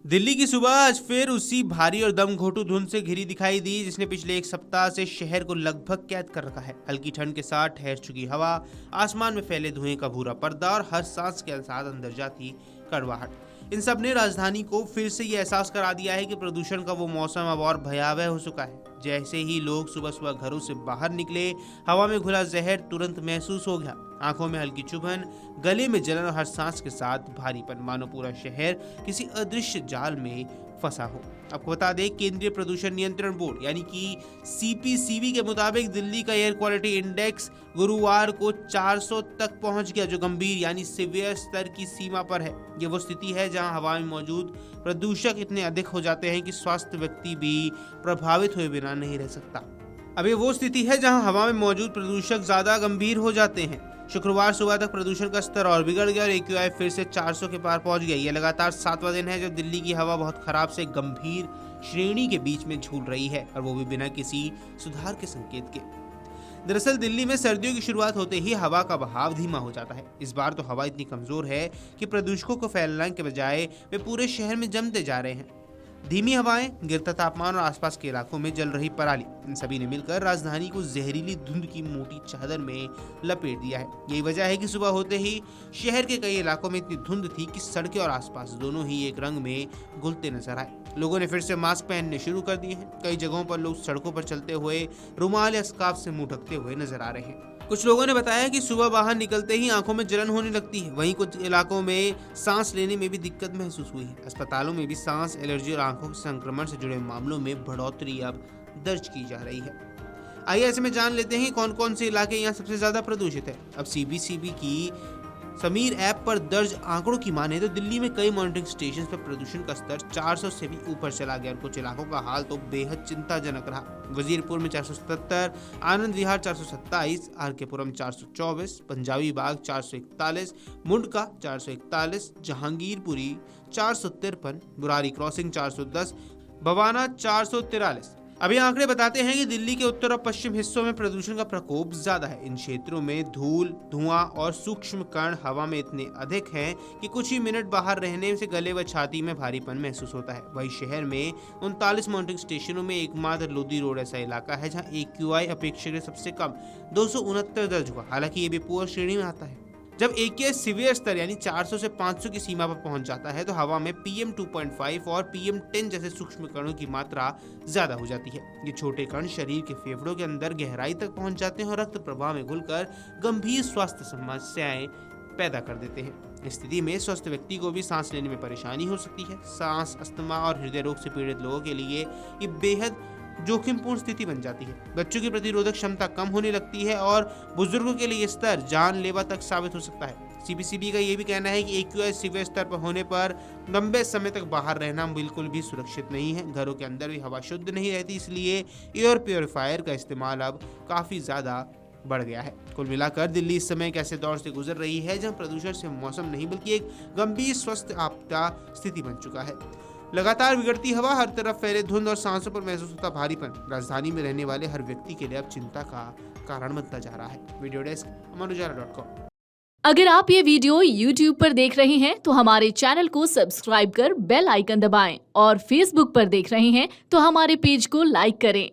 दिल्ली की सुबह आज फिर उसी भारी और दमघोंटू धुंध से घिरी दिखाई दी जिसने पिछले एक सप्ताह से शहर को लगभग कैद कर रखा है। हल्की ठंड के साथ ठहर चुकी हवा, आसमान में फैले धुएं का भूरा पर्दा और हर सांस के साथ अंदर जाती कड़वाहट, इन सब ने राजधानी को फिर से ये एहसास करा दिया है कि प्रदूषण का वो मौसम अब और भयावह हो चुका है। जैसे ही लोग सुबह सुबह घरों से बाहर निकले, हवा में घुला जहर तुरंत महसूस हो गया। आंखों में हल्की चुभन, गले में जलन और हर सांस के साथ भारीपन, मानो पूरा शहर किसी अदृश्य जाल में फंसा हो। आपको बता दें, केंद्रीय प्रदूषण नियंत्रण बोर्ड यानी कि सीपीसीबी के मुताबिक दिल्ली का एयर क्वालिटी इंडेक्स गुरुवार को 400 तक पहुंच गया, जो गंभीर यानी सीवियर स्तर की सीमा पर है। ये वो स्थिति है जहां हवा में मौजूद प्रदूषक इतने अधिक हो जाते हैं कि स्वस्थ व्यक्ति भी प्रभावित हुए बिना नहीं रह सकता। अब ये वो स्थिति है जहां हवा में मौजूद प्रदूषक ज्यादा गंभीर हो जाते हैं। शुक्रवार सुबह तक प्रदूषण का स्तर और बिगड़ गया और AQI फिर से 400 के पार पहुंच गया। यह लगातार 7वां दिन है जब दिल्ली की हवा बहुत खराब से गंभीर श्रेणी के बीच में झूल रही है, और वो भी बिना किसी सुधार के संकेत के। दरअसल दिल्ली में सर्दियों की शुरुआत होते ही हवा का बहाव धीमा हो जाता है। इस बार तो हवा इतनी कमजोर है कि प्रदूषकों को फैलने के बजाय वे पूरे शहर में जमते जा रहे हैं। धीमी हवाएं, गिरता तापमान और आसपास के इलाकों में जल रही पराली, इन सभी ने मिलकर राजधानी को जहरीली धुंध की मोटी चादर में लपेट दिया है। यही वजह है कि सुबह होते ही शहर के कई इलाकों में इतनी धुंध थी कि सड़कें और आसपास दोनों ही एक रंग में घुलते नजर आए। लोगों ने फिर से मास्क पहनने शुरू कर दिए हैं। कई जगहों पर लोग सड़कों पर चलते हुए रुमाल या स्कार्फ से मुंह ढकते हुए नजर आ रहे हैं। कुछ लोगों ने बताया कि सुबह बाहर निकलते ही आंखों में जलन होने लगती है। वहीं कुछ इलाकों में सांस लेने में भी दिक्कत महसूस हुई है। अस्पतालों में भी सांस एलर्जी और आंखों के संक्रमण से जुड़े मामलों में बढ़ोतरी अब दर्ज की जा रही है। आइए ऐसे में जान लेते हैं कौन कौन से इलाके यहाँ सबसे ज्यादा प्रदूषित है। अब सीबीसीबी की समीर ऐप पर दर्ज आंकड़ों की माने तो दिल्ली में कई मॉनिटरिंग स्टेशन पर प्रदूषण का स्तर 400 से भी ऊपर चला गया और कुछ इलाकों का हाल तो बेहद चिंताजनक रहा। वजीरपुर में 477, आनंद विहार 427, आरकेपुरम 424, पंजाबी बाग 441, मुंडका 441, जहांगीरपुरी 453, बुरारी क्रॉसिंग 410, बवाना 443। अभी आंकड़े बताते हैं कि दिल्ली के उत्तर और पश्चिम हिस्सों में प्रदूषण का प्रकोप ज्यादा है। इन क्षेत्रों में धूल, धुआं और सूक्ष्म कण हवा में इतने अधिक हैं कि कुछ ही मिनट बाहर रहने से गले व छाती में भारीपन महसूस होता है। वहीं शहर में 39 मॉनिटरिंग स्टेशनों में एकमात्र लोधी रोड ऐसा इलाका है जहां AQI अपेक्षाकृत सबसे कम 269 दर्ज हुआ। हालांकि ये भी पुअर श्रेणी में आता है। जब AQI सीवियर स्तर यानी 400 से 500 की सीमा पर पहुंच जाता है तो हवा में PM 2.5 और PM 10 जैसे सूक्ष्म कणों की मात्रा ज्यादा हो जाती है। ये छोटे कण शरीर के फेफड़ों के अंदर गहराई तक पहुंच जाते हैं और रक्त प्रवाह में घुलकर गंभीर स्वास्थ्य समस्याएं पैदा कर देते हैं। इस स्थिति में स्वस्थ व्यक्ति को भी सांस लेने में परेशानी हो सकती है। सांस, अस्थमा और हृदय रोग से पीड़ित लोगों के लिए ये बेहद जोखिमपूर्ण स्थिति बन जाती है। बच्चों की प्रतिरोधक क्षमता कम होने लगती है और बुजुर्गों के लिए ये स्तर जानलेवा तक साबित हो सकता है। सीबीसीबी का ये भी कहना है कि AQI सीवियर स्तर पर होने पर लंबे समय तक बाहर रहना बिल्कुल भी सुरक्षित नहीं है। घरों के अंदर भी हवा शुद्ध नहीं रहती, इसलिए एयर प्योरीफायर का इस्तेमाल अब काफी ज्यादा बढ़ गया है। कुल मिलाकर दिल्ली इस समय एक ऐसे दौर से गुजर रही है जहां प्रदूषण से मौसम नहीं बल्कि एक गंभीर स्वास्थ्य आपदा स्थिति बन चुका है। लगातार बिगड़ती हवा, हर तरफ फैले धुंध और सांसों पर महसूस होता भारीपन राजधानी में रहने वाले हर व्यक्ति के लिए अब चिंता का कारण बनता जा रहा है। Video desk amarujara.com। अगर आप ये वीडियो YouTube पर देख रहे हैं तो हमारे चैनल को सब्सक्राइब कर बेल आइकन दबाएं, और Facebook पर देख रहे हैं तो हमारे पेज को लाइक करें।